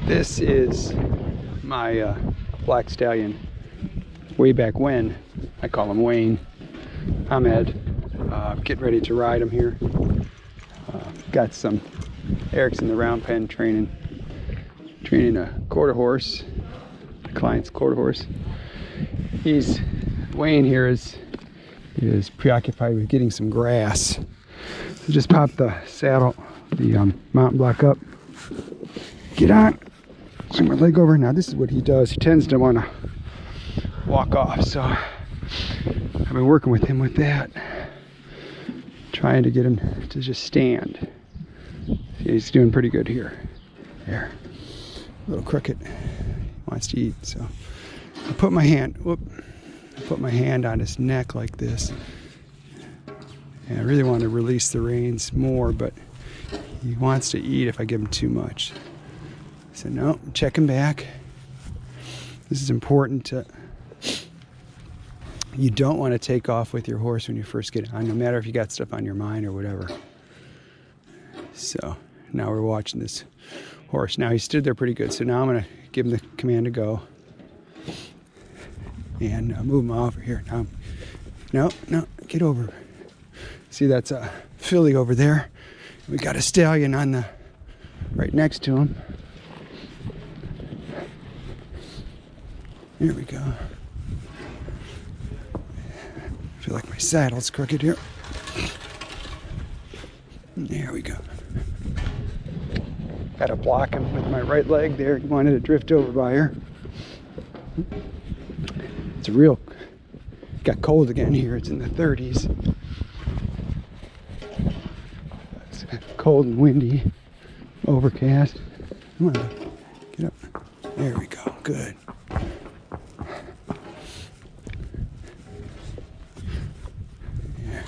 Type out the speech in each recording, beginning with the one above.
This is my black stallion. Way back when, I call him Wayne. Ahmed. Getting ready to ride him here. Got some Eric's in the round pen training a quarter horse, the client's quarter horse. Wayne here is preoccupied with getting some grass. So just pop the saddle, the mountain block up. Get on. Swing my leg over. Now this is what he does. He tends to want to walk off. So I've been working with him with that, trying to get him to just stand. See, he's doing pretty good here. There, a little crooked. He wants to eat. So I put my hand on his neck like this. And I really want to release the reins more, but he wants to eat if I give him too much. So no, check him back. This is important. You don't want to take off with your horse when you first get on, no matter if you got stuff on your mind or whatever. So now we're watching this horse. Now he stood there pretty good. So now I'm going to give him the command to go and move him over here. Now, no, get over. See, that's a filly over there. We got a stallion on the right next to him. Here we go. I feel like my saddle's crooked here. There we go. Got to block him with my right leg there. He wanted to drift over by her. It's got cold again here. It's in the 30s. It's cold and windy, overcast. Come on, get up. There we go, good. Yeah.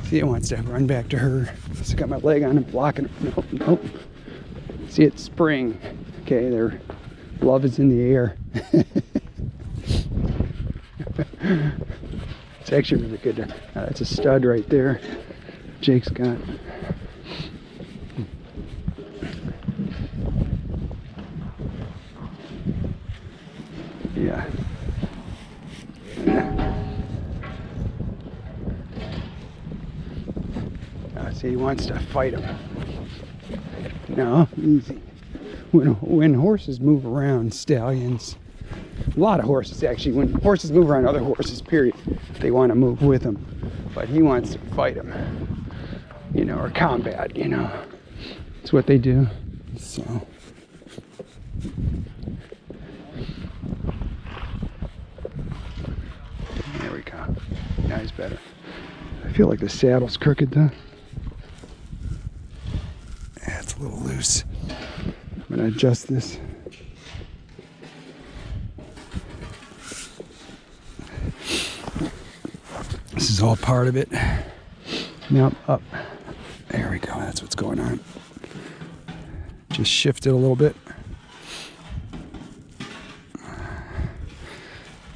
See, it wants to run back to her. So I got my leg on him, blocking her. Nope. See, it's spring. Okay, their love is in the air. It's actually really good. That's a stud right there. Jake's got. Yeah. See, he wants to fight him. No, easy. When horses move around, stallions, a lot of horses actually, when horses move around other horses, period, they want to move with them. But he wants to fight them, or combat, It's what they do. So. There we go. Now he's better. I feel like the saddle's crooked though. Yeah, it's a little loose. I'm gonna adjust this. This is all part of it. Now up. There we go. That's what's going on. Just shift it a little bit.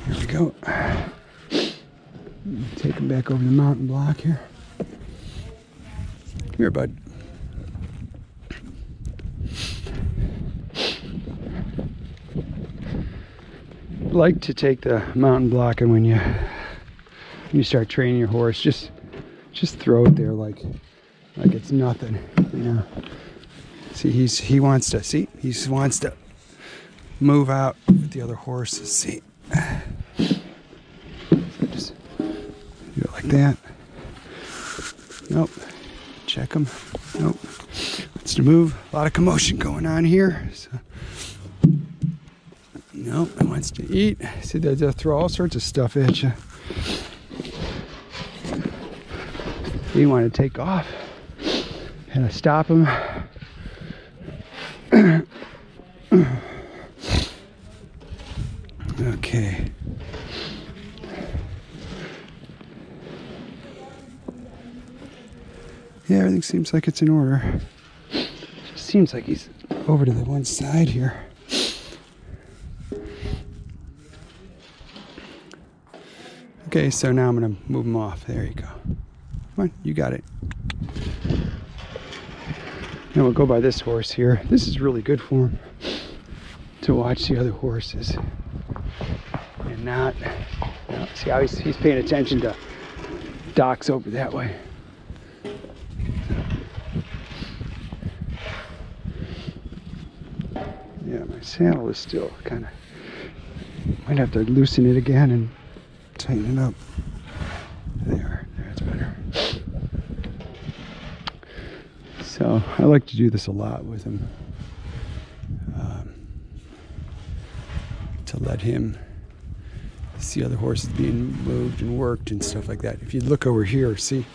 Here we go. Take him back over the mountain block here. Come here, bud. Like to take the mountain block, and when you start training your horse, just throw it there like it's nothing, See, he wants to move out with the other horses. See, so just do it like that. Nope. Check him. Nope. Wants to move. A lot of commotion going on here. So. Nope. It wants to eat. See, they'll throw all sorts of stuff at you. You want to take off. And to stop him. Okay. Yeah, everything seems like it's in order. Just seems like he's over to the one side here. Okay, so now I'm going to move him off. There you go. Come on, you got it. And we'll go by this horse here. This is really good for him to watch the other horses and not, you know, see how he's paying attention to Doc's over that way. Yeah, my saddle is still kind of, might have to loosen it again and tighten it up. There, that's better. So I like to do this a lot with him, to let him see other horses being moved and worked and stuff like that. If you look over here, see,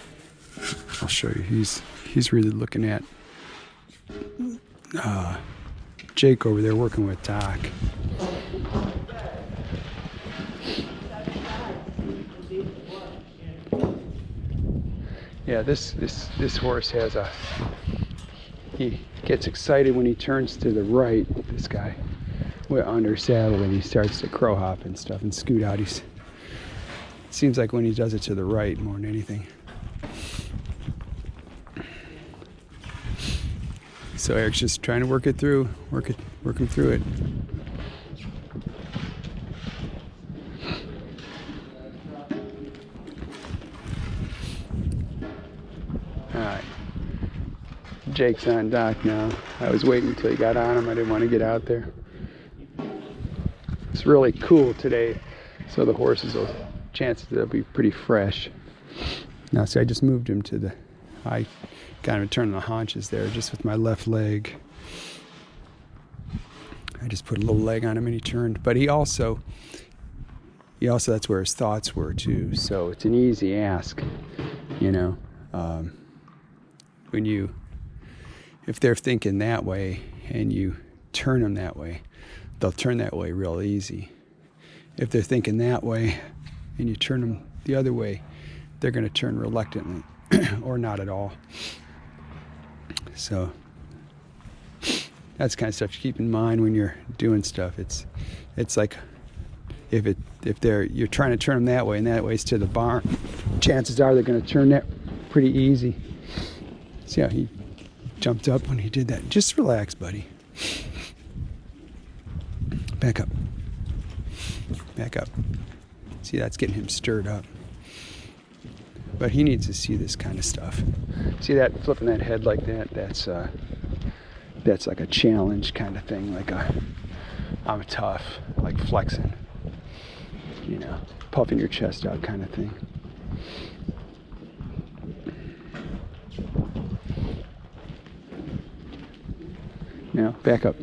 I'll show you. He's really looking at Jake over there working with Doc. Yeah, this horse has a, he gets excited when he turns to the right, this guy, with under saddle, and he starts to crow hop and stuff and scoot out. It seems like when he does it to the right more than anything. So Eric's just trying to work him through it. Alright, Jake's on Doc now. I was waiting until he got on him. I didn't want to get out there. It's really cool today, so the horses will, chances they'll be pretty fresh. Now see, I just moved him to the, I kind of turned the haunches there just with my left leg. I just put a little leg on him and he turned, but he also that's where his thoughts were too. So it's an easy ask, you know. If they're thinking that way and you turn them that way, they'll turn that way real easy. If they're thinking that way and you turn them the other way, they're going to turn reluctantly or not at all. So that's the kind of stuff you keep in mind when you're doing stuff. It's like if you're trying to turn them that way and that way's to the barn, chances are they're going to turn that pretty easy. See how he jumped up when he did that? Just relax, buddy. Back up. Back up. See, that's getting him stirred up. But he needs to see this kind of stuff. See that, flipping that head like that? That's like a challenge kind of thing, like I'm tough, like flexing, you know, puffing your chest out kind of thing. Now, back up.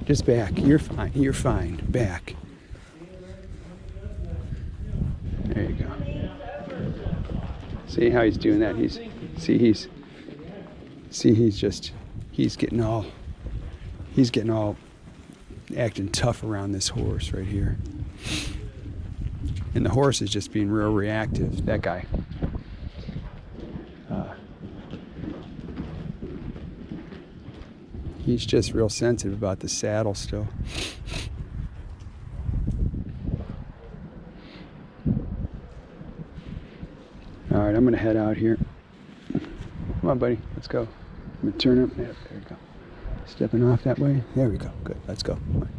Just back. You're fine. You're fine. Back. There you go. See how he's doing that? He's getting all acting tough around this horse right here. And the horse is just being real reactive. That guy. He's just real sensitive about the saddle still. All right, I'm gonna head out here. Come on, buddy, let's go. I'm gonna turn up. Yeah, there we go. Stepping off that way. There we go. Good. Let's go. Right.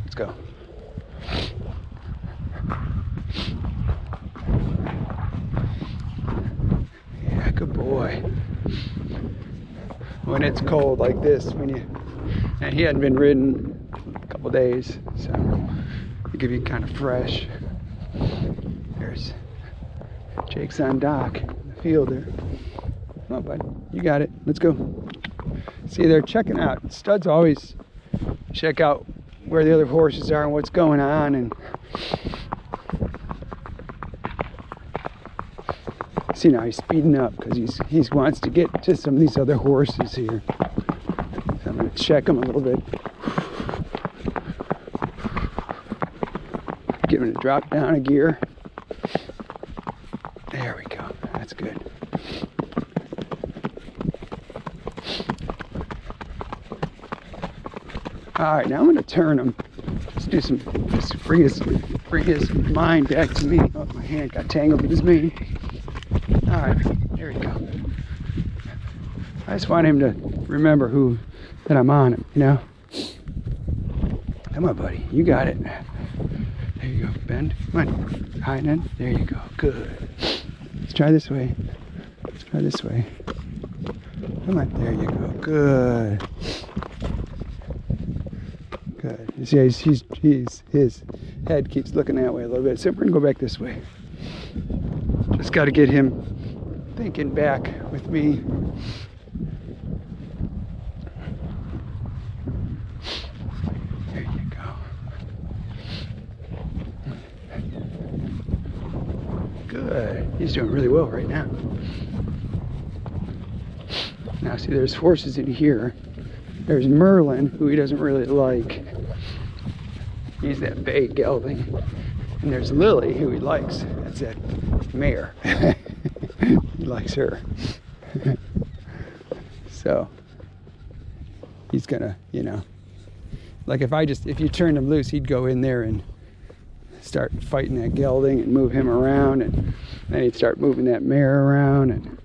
Let's go. Yeah, good boy. When it's cold like this, and he hadn't been ridden a couple days, so to give you kind of fresh. There's Jake's on Doc in the field there. Come on, bud, you got it. Let's go. See, they're checking out. Studs always check out where the other horses are and what's going on, and see now he's speeding up because he wants to get to some of these other horses here. So I'm going to check him a little bit. Get him to drop down a gear. There we go. That's good. All right, now I'm going to turn him. Just bring his mind back to me. Oh, my hand got tangled with his mane. All right, there we go. I just want him to remember that I'm on him, you know? Come on, buddy. You got it. There you go. Bend. Come on. Hind end. There you go. Good. Let's try this way. Let's try this way. Come on. There you go. Good. Good. You see, his head keeps looking that way a little bit. So we're going to go back this way. Just got to get him thinking back with me. There you go. Good. He's doing really well right now. Now see, there's horses in here. There's Merlin, who he doesn't really like. He's that bay gelding. And there's Lily, who he likes. That's that mare. He likes her. So he's gonna, you know, like if you turned him loose, he'd go in there and start fighting that gelding and move him around, and then he'd start moving that mare around, and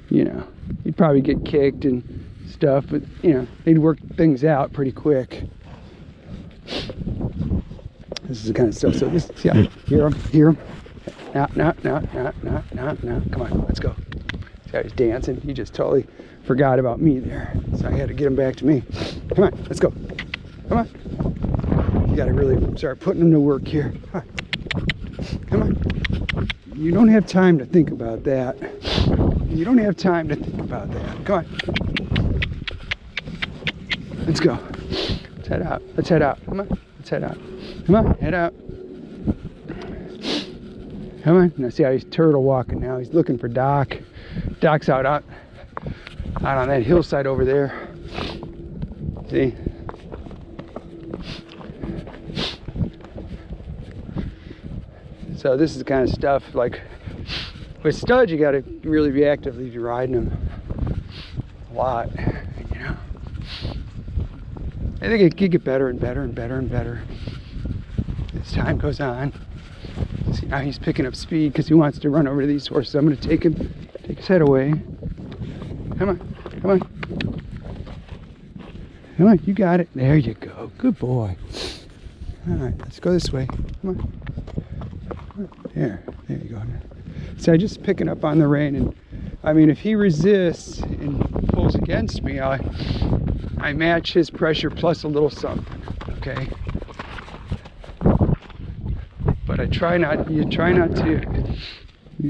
you know, he'd probably get kicked and stuff, but you know, they'd work things out pretty quick. This is the kind of stuff. So this, yeah, hear him. No. Come on, let's go. See how he's dancing? He just totally forgot about me there. So I had to get him back to me. Come on, let's go. Come on. You got to really start putting him to work here. Come on. You don't have time to think about that. You don't have time to think about that. Come on. Let's go. Let's head out. Let's head out. Come on. Let's head out. Come on. Head out. Come on. Now see how he's turtle walking now. He's looking for Doc. Doc's out on that hillside over there. See? So this is the kind of stuff, like with studs, you got to really be actively riding them a lot, you know. I think it could get better and better and better and better as time goes on. See, now he's picking up speed because he wants to run over to these horses. I'm going to take his head away. Come on, come on. Come on, you got it. There you go. Good boy. All right, let's go this way. Come on. There you go. So I'm just picking up on the rein, and I mean, if he resists and pulls against me, I match his pressure plus a little something, okay? But you try not to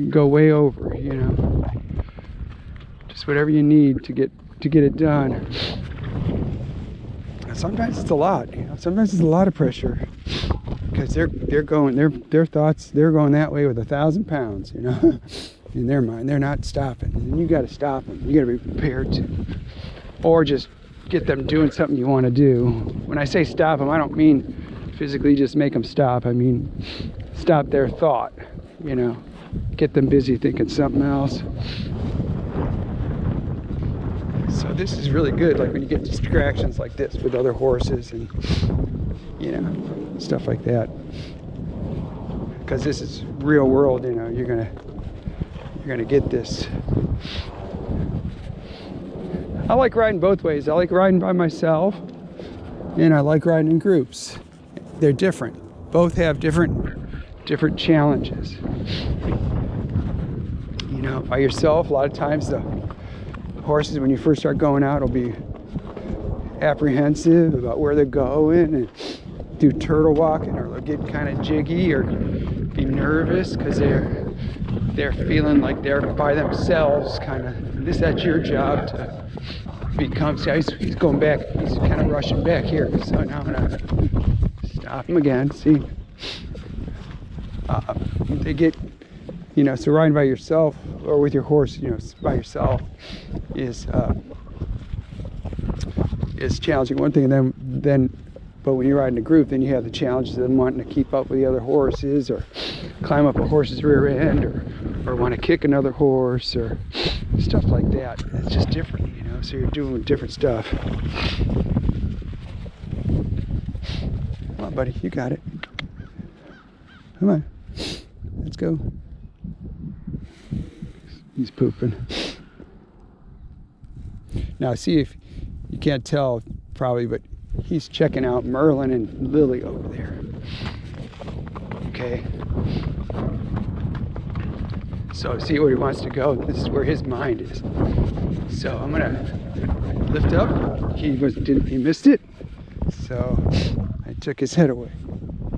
go way over, you know. Just whatever you need to get it done. Sometimes it's a lot, you know. Sometimes it's a lot of pressure. Because they're going that way with 1,000 pounds, you know, in their mind. They're not stopping, and you got to stop them. You got to be prepared to, or just get them doing something you want to do. When I say stop them, I don't mean physically just make them stop. I mean stop their thought, you know, get them busy thinking something else. So this is really good, like when you get distractions like this with other horses and, you know, stuff like that. Because this is real world, you know, you're gonna get this. I like riding both ways. I like riding by myself, and I like riding in groups. They're different. Both have different challenges. You know, by yourself, a lot of times the horses, when you first start going out, will be apprehensive about where they're going and do turtle walking, or they'll get kind of jiggy or be nervous because they're feeling like they're by themselves, kind of. That's your job to become. See, he's going back. He's kind of rushing back here. So now I'm gonna stop him again. See, they get, you know. So riding by yourself or with your horse, you know, by yourself is challenging. One thing, and then. But when you're riding a group, then you have the challenges of them wanting to keep up with the other horses, or climb up a horse's rear end, or want to kick another horse, or stuff like that. It's just different, you know, so you're doing different stuff. Come on, buddy, you got it. Come on, let's go. He's pooping. Now see if you can't tell probably, but he's checking out Merlin and Lily over there. Okay. So see where he wants to go. This is where his mind is. So I'm gonna lift up. He missed it. So I took his head away.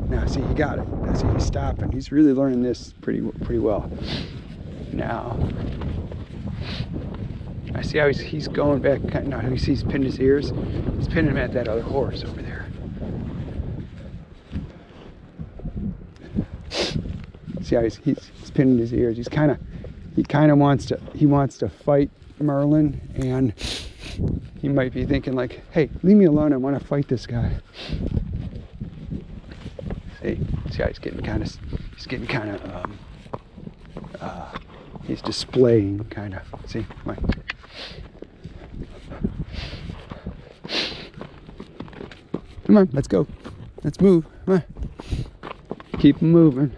Now see, he got it. Now see, he's stopping. He's really learning this pretty well. Now I see how he's going back. Now he's pinned his ears. He's pinning him at that other horse over there. See how he's pinning his ears. He kind of wants to fight Merlin, and he might be thinking like, hey, leave me alone, I want to fight this guy. See how he's displaying kind of. See, come on. Come on, let's go. Let's move. Come on. Keep him moving.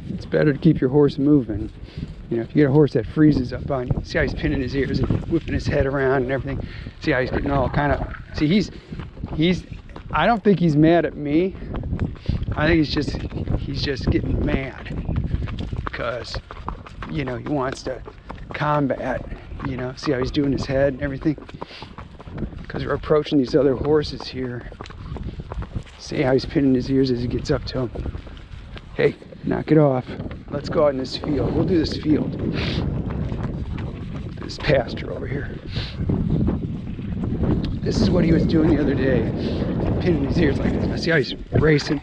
It's better to keep your horse moving. You know, if you get a horse that freezes up on you, see how he's pinning his ears and whipping his head around and everything. See how he's getting all kind of. See, he's. I don't think he's mad at me. I think he's just getting mad because, you know, he wants to combat. You know, see how he's doing his head and everything. Because we're approaching these other horses here. See how he's pinning his ears as he gets up to them. Hey, knock it off. Let's go out in this field. We'll do this field. This pasture over here. This is what he was doing the other day. Pinning his ears like this. See how he's racing?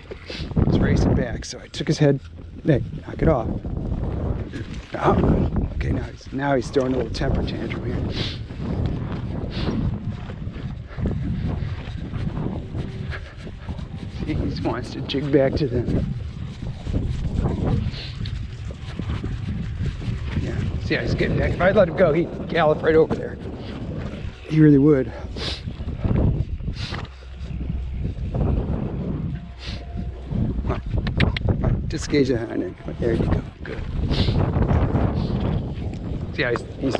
He's racing back. So I took his head. Hey, knock it off. Oh. Okay, now he's throwing a little temper tantrum here. See, he wants to jig back to them. Yeah, see how he's getting back. If I'd let him go, he'd gallop right over there. He really would. Disengage the hind. There you go. Good. See how he's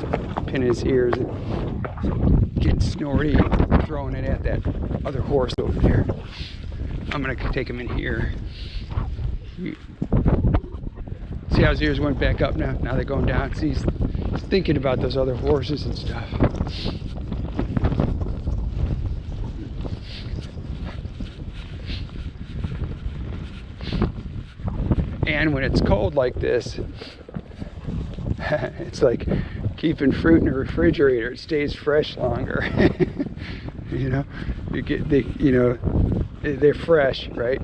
pinning his ears and getting snorty, throwing it at that other horse over there. I'm gonna take him in here. See how his ears went back up now? Now they're going down. See, he's thinking about those other horses and stuff. And when it's cold like this, it's like keeping fruit in a refrigerator. It stays fresh longer. You know, they're fresh, right?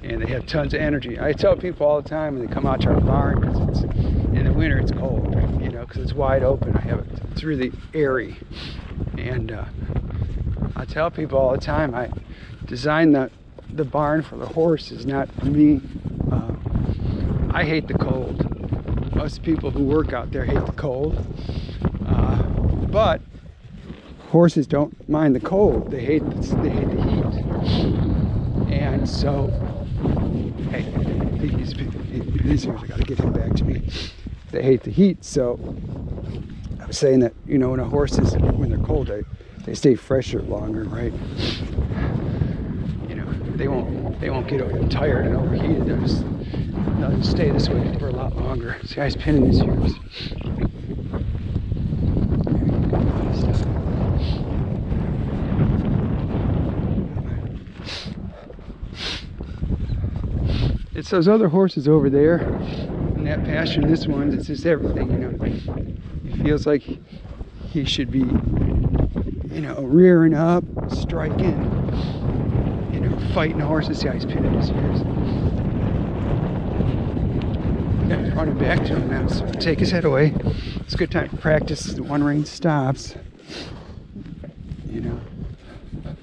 And they have tons of energy. I tell people all the time when they come out to our barn, because in the winter it's cold, you know, because it's wide open. It's really airy, and I tell people all the time, I designed the barn for the horses, not for me. I hate the cold. Most people who work out there hate the cold, but horses don't mind the cold. They hate the heat, and so hey, these ears, I got to get him back to me. They hate the heat, so I was saying that, you know, when they're cold, they stay fresher longer, right? You know, they won't get tired and overheated. They'll just stay this way for a lot longer. See how he's pinning his ears. It's those other horses over there in that pasture, and this one, it's just everything, you know. He feels like he should be, you know, rearing up, striking, you know, fighting horses. See how he's pinning his ears. Yeah, he's running back to him now, so take his head away. It's a good time to practice one range stops. You know. There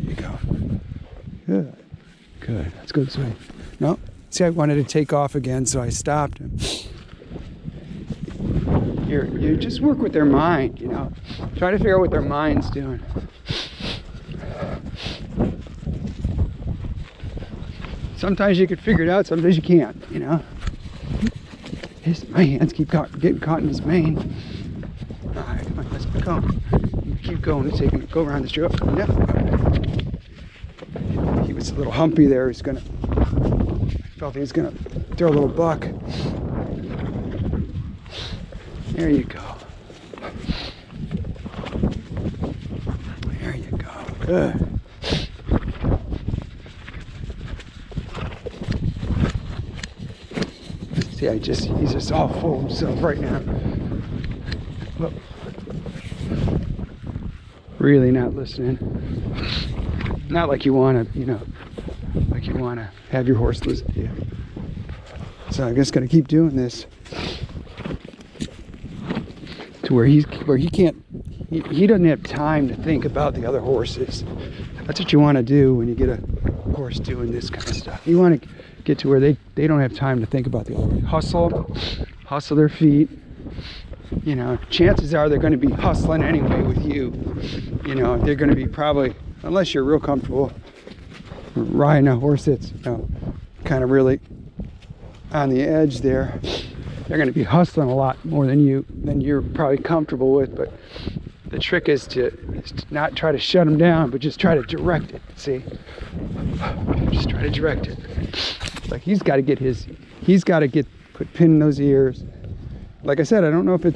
you go. Good. Good. Let's go this way. No. See, I wanted to take off again, so I stopped him. You just work with their mind, you know. Try to figure out what their mind's doing. Sometimes you can figure it out, sometimes you can't, you know. My hands keep getting caught in his mane. Come on, let's go. Keep going. Go around this trail. No. He was a little humpy there. I felt he was gonna throw a little buck. There you go. There you go. Good. See, he's just all full of himself right now. Whoa. Really not listening. Not like you want to, like you want to have your horse listen to you. So I'm just going to keep doing this to where he doesn't have time to think about the other horses. That's what you want to do when you get a horse doing this kind of stuff. You want to get to where they don't have time to think about the other hustle their feet. Chances are they're going to be hustling anyway with you. They're going to be probably, unless you're real comfortable riding a horse that's kind of really on the edge there, they're going to be hustling a lot more than you're probably comfortable with. But the trick is to not try to shut them down, but just try to direct it. See, just try to direct it. Like he's got to put pin in those ears. Like I said, I don't know if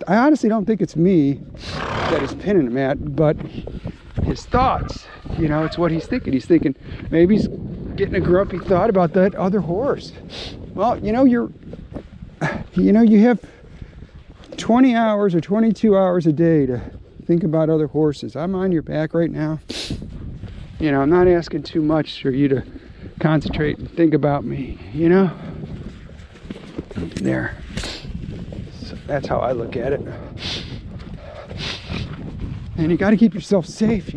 I honestly don't think it's me that is pinning him at, but his thoughts, it's what he's thinking. He's thinking maybe he's getting a grumpy thought about that other horse. Well, you have 20 hours or 22 hours a day to think about other horses. I'm on your back right now. I'm not asking too much for you to concentrate and think about me, There. So that's how I look at it. And you got to keep yourself safe,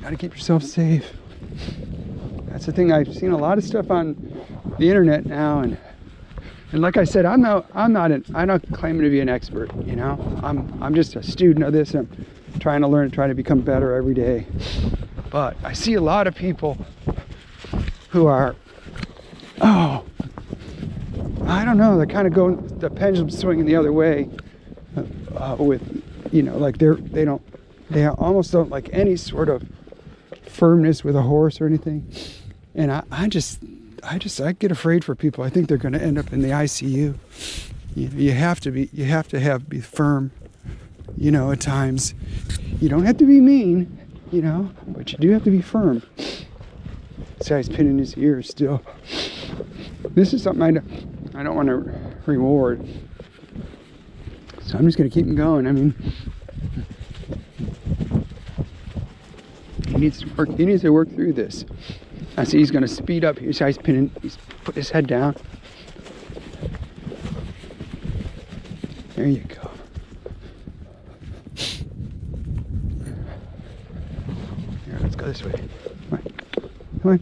Got to keep yourself safe. That's the thing. I've seen a lot of stuff on the internet now, and like I said, I'm not claiming to be an expert, I'm just a student of this, and I'm trying to learn, trying to become better every day. But I see a lot of people who are, I don't know, they're kind of going, the pendulum swinging the other way with, like they almost don't like any sort of firmness with a horse or anything. And I get afraid for people. I think they're going to end up in the ICU. You have to be firm, at times. You don't have to be mean, but you do have to be firm. This guy's pinning his ears still. This is something I don't want to reward. So I'm just going to keep him going. I mean, he needs to work through this. I see he's going to speed up. He's pinning. He's put his head down. There you go. Here, let's go this way. Come on.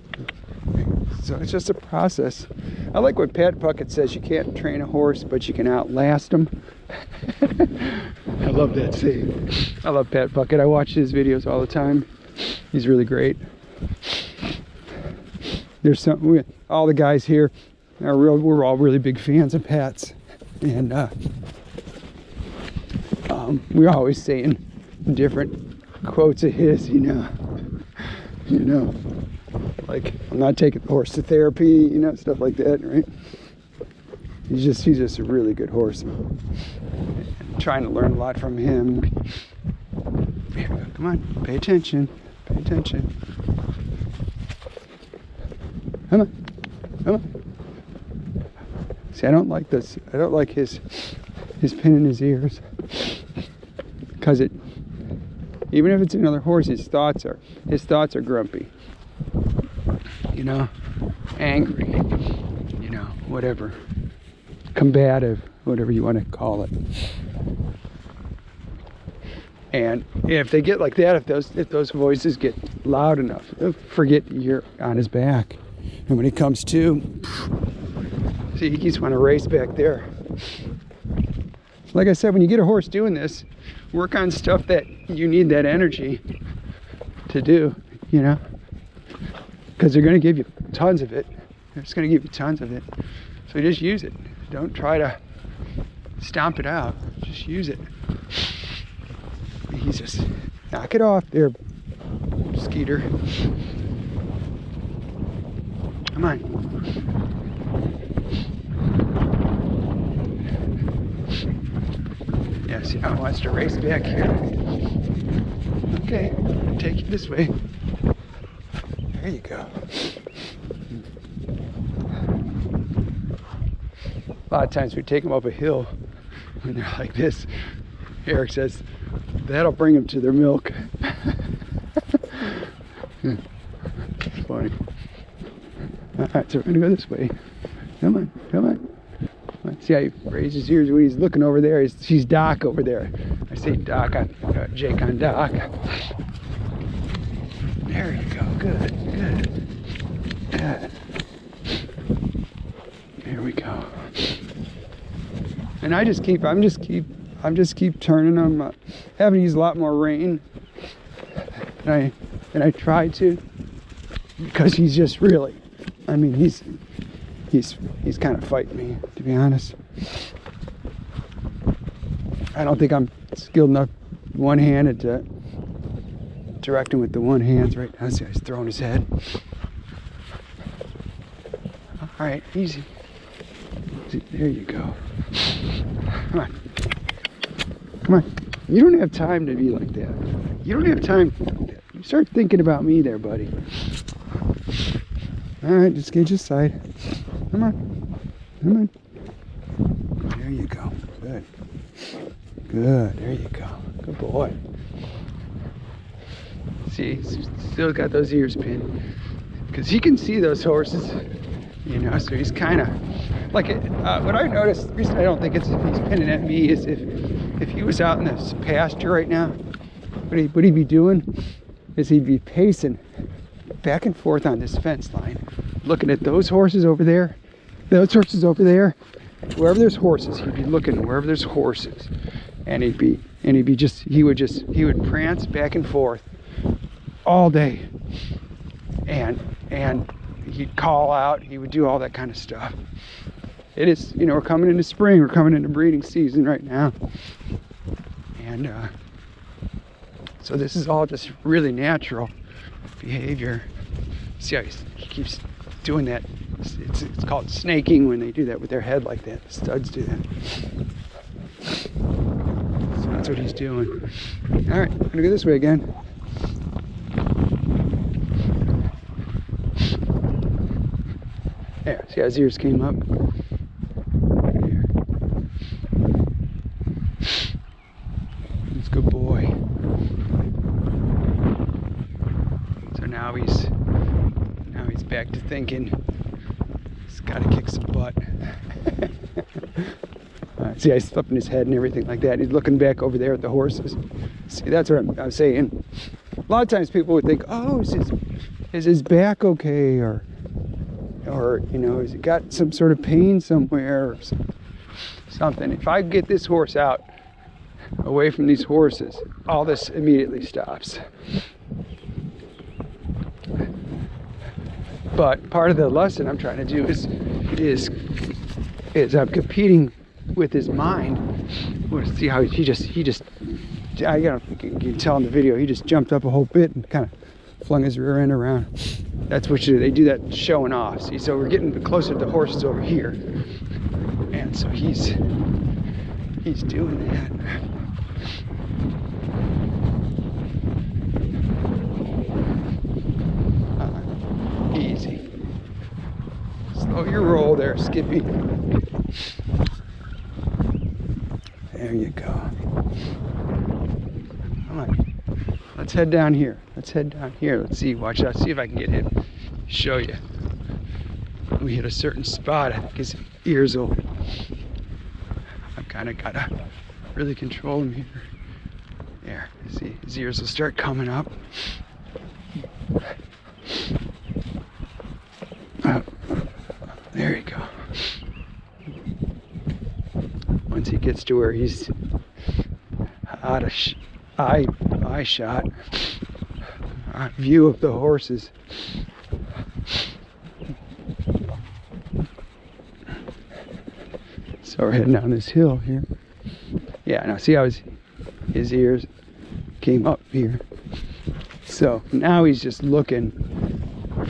So it's just a process. I like what Pat Puckett says, you can't train a horse, but you can outlast him. I love that saying. I love Pat Puckett. I watch his videos all the time. He's really great. There's all the guys here we're all really big fans of Pat's. And we're always saying different quotes of his, like, I'm not taking the horse to therapy, stuff like that, right? He's just a really good horseman. I'm trying to learn a lot from him. Here we go. Come on, pay attention. Pay attention. Come on. See, I don't like this. I don't like his pin in his ears. Because even if it's another horse, his thoughts are grumpy. Angry, whatever. Combative, whatever you want to call it. And if they get like that, if those voices get loud enough, they'll forget you're on his back. And when he comes to, see, he keeps wanting to race back there. Like I said, when you get a horse doing this, work on stuff that you need that energy to do, because they're going to give you tons of it. They're just going to give you tons of it. So just use it. Don't try to stomp it out. Just use it. He's just, knock it off there, Skeeter. Come on. Yeah, see how he wants to race back here. Okay, take you this way. There you go. A lot of times we take them up a hill when they're like this. Eric says that'll bring them to their milk. It's funny. Alright, so we're gonna go this way. Come on, come on. See how he raises his ears when he's looking over there. She's Doc over there. I say Doc, Jake on Doc. There you go. Good, good, good. There we go. And I'm just keep turning them. Having to use a lot more rein than I try to, because he's just really, I mean, he's kind of fighting me, to be honest. I don't think I'm skilled enough one-handed to direct him with the one hand right now. See how he's throwing his head. All right, easy. There you go. Come on. Come on. You don't have time to be like that. You don't have time for that. You start thinking about me there, buddy. All right, just get your side. Come on. Come on. There you go. Good. Good. There you go. Good boy. See, he's still got those ears pinned. Because he can see those horses, you know, so he's kind of like it. What I noticed, the reason I don't think it's if he's pinning at me is if he was out in this pasture right now, what he'd be doing is he'd be pacing back and forth on this fence line, looking at those horses over there, wherever there's horses, he'd be looking wherever there's horses, and he would prance back and forth all day, and he'd call out, he would do all that kind of stuff. It is, you know, we're coming into spring, we're coming into breeding season right now, and so this is all just really natural behavior. See how he keeps doing that. It's called snaking when they do that with their head like that. The studs do that. So that's what he's doing. All right, I'm gonna go this way again. There, see how his ears came up? There. He's a good boy. So now he's back to thinking he's got to kick some butt. See, he's flipping his head and everything like that. He's looking back over there at the horses. See, that's what I'm saying. A lot of times people would think, oh, is his back okay, or you know, has he got some sort of pain somewhere or something. If I get this horse out away from these horses, all this immediately stops. But part of the lesson I'm trying to do is I'm competing with his mind. We'll see how he just I you can tell in the video, he just jumped up a whole bit and kind of flung his rear end around. That's what they do, that showing off. See, so we're getting closer to the horses over here, and so he's doing that. Easy. Slow your roll there, Skippy. There you go. Come on. Let's head down here. Let's see. Watch out. See if I can get him. Show you. We hit a certain spot. I think his ears will. I've kind of got to really control him here. There. See, his ears will start coming up. There you go. Once he gets to where he's out of eye shot, view of the horses, So we're heading down this hill here. Yeah, now see how his ears came up here. So now he's just looking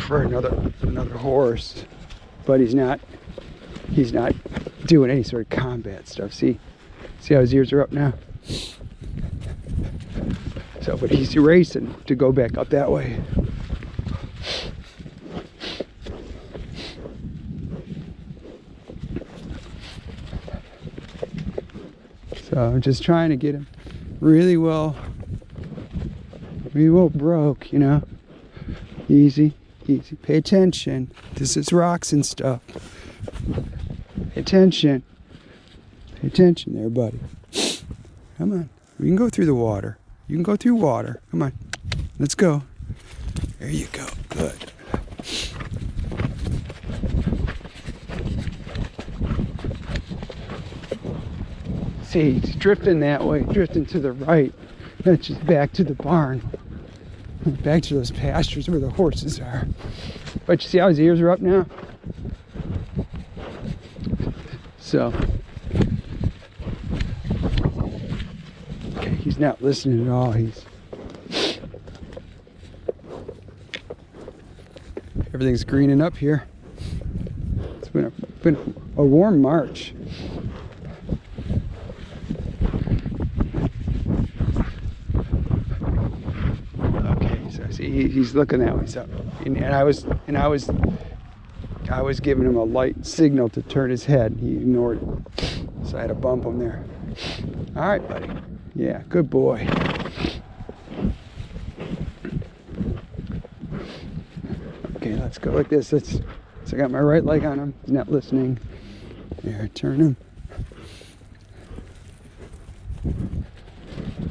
for another horse, but he's not doing any sort of combat stuff. See how his ears are up now? So, but he's racing to go back up that way. So I'm just trying to get him really well broke, you know. Easy. Pay attention. This is rocks and stuff. Pay attention. Pay attention there, buddy. Come on. We can go through the water. You can go through water. Come on. Let's go. There you go. Good. See, he's drifting that way, drifting to the right. That's just back to the barn. Back to those pastures where the horses are. But you see how his ears are up now? So, okay, he's not listening at all. Everything's greening up here. It's been a warm March. See, he's looking that way. So, and I was giving him a light signal to turn his head. He ignored it, so I had to bump him there. All right, buddy. Yeah, good boy. Okay, let's go like this. So I got my right leg on him. He's not listening. There, turn him.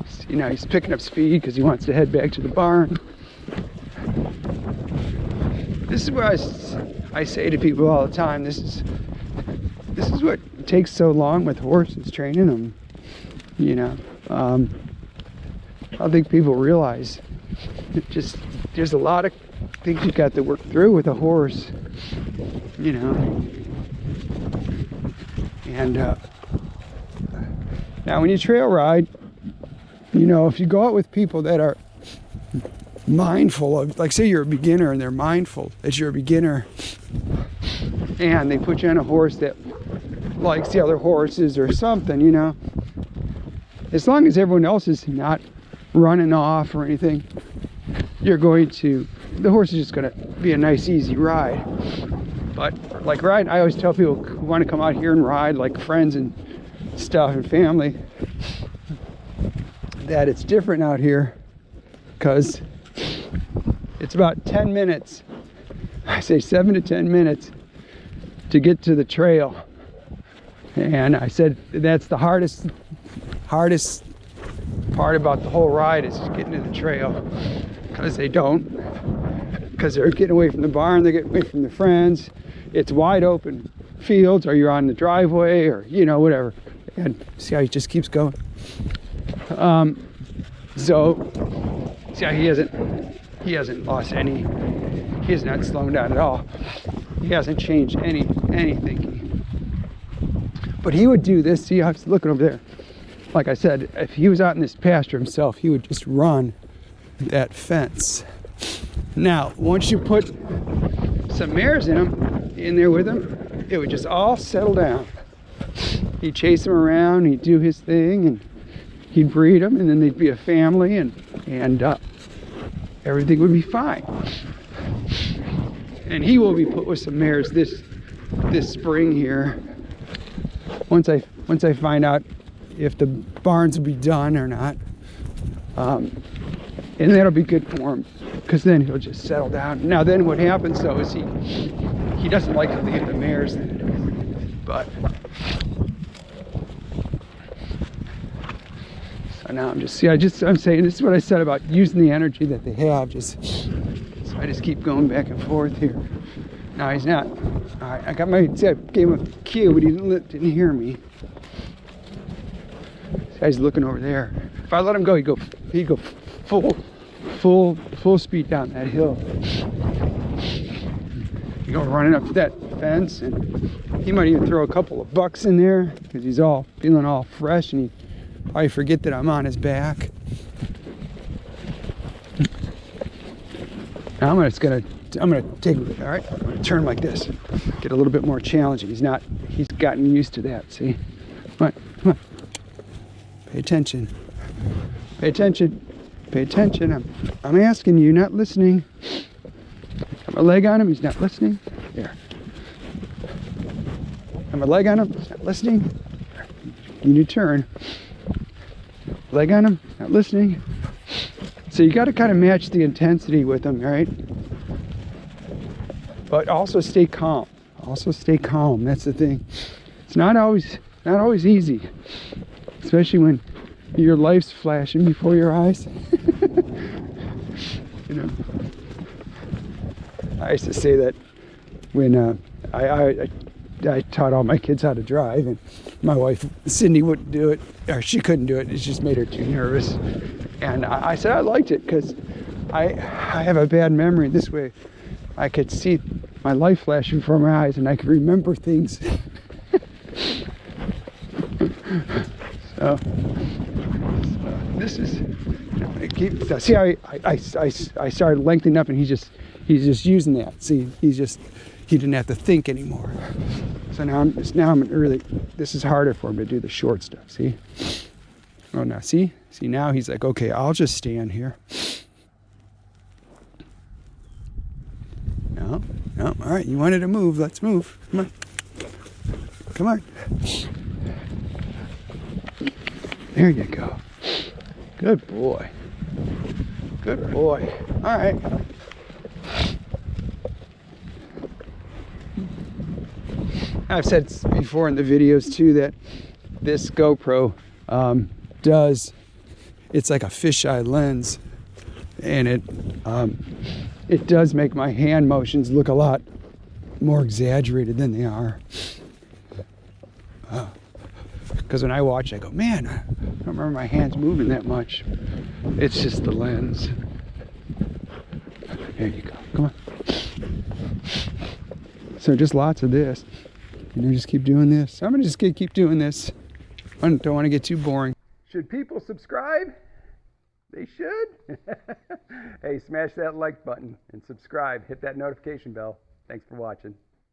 See, now he's picking up speed because he wants to head back to the barn. This is what I say to people all the time. This is what takes so long with horses, training them. You know, I don't think people realize there's a lot of things you've got to work through with a horse. You know, and now when you trail ride, you know, if you go out with people that are mindful of, like, say you're a beginner and they're mindful that you're a beginner, and they put you on a horse that likes the other horses or something, you know, as long as everyone else is not running off or anything, the horse is just going to be a nice easy ride. But like riding, I always tell people who want to come out here and ride, like friends and stuff and family, that it's different out here because it's about 10 minutes, I say 7 to 10 minutes to get to the trail. And I said that's the hardest part about the whole ride is getting to the trail, because they're getting away from the barn, they're getting away from their friends. It's wide open fields, or you're on the driveway, or, you know, whatever. And see how he just keeps going. So see how he hasn't lost any, he is not slowing down at all. He hasn't changed any thinking. But he would do this. See how he's looking over there. Like I said, if he was out in this pasture himself, he would just run that fence. Now, once you put some mares in there with him, it would just all settle down. He'd chase them around, he'd do his thing, and he'd breed them, and then they'd be a family, and everything would be fine. And he will be put with some mares this spring here. Once I find out if the barns will be done or not, and that'll be good for him, because then he'll just settle down. Now then, what happens though is he doesn't like to leave the mares, but so now I'm saying this is what I said about using the energy that they have. So I just keep going back and forth here. No, he's not. All right, I gave him a cue, but he didn't hear me. This guy's looking over there. If I let him go, he'd go full speed down that hill. go running up to that fence, and he might even throw a couple of bucks in there because he's all feeling all fresh, and he probably forget that I'm on his back. Now I'm gonna take it. All right, I'm gonna turn like this, get a little bit more challenging. He's gotten used to that. See, come on, pay attention, pay attention, pay attention. I'm asking you, not listening. Got my leg on him, he's not listening. There. Got my leg on him, he's not listening. You need to turn. Leg on him, not listening. So you got to kind of match the intensity with them, right? But also stay calm. Also stay calm. That's the thing. It's not always easy, especially when your life's flashing before your eyes. You know, I used to say that when I taught all my kids how to drive, and my wife Cindy wouldn't do it, or she couldn't do it. It just made her too nervous. And I said I liked it because I have a bad memory. This way I could see my life flashing before my eyes and I could remember things. so this is, see how I started lengthening up, and he's just using that. See, he didn't have to think anymore. So now I'm really, this is harder for him to do the short stuff. See? Oh, now see now he's like, okay, I'll just stand here. No, all right, you wanted to move, let's move. Come on. There you go. Good boy. Good boy. All right. I've said before in the videos too that this GoPro it's like a fisheye lens, and it does make my hand motions look a lot more exaggerated than they are. Because when I watch, I go, man, I don't remember my hands moving that much. It's just the lens. There you go. Come on. So just lots of this. Just keep doing this. I'm gonna just keep doing this. I don't want to get too boring. Should people subscribe? They should. Hey, smash that like button and subscribe. Hit that notification bell. Thanks for watching.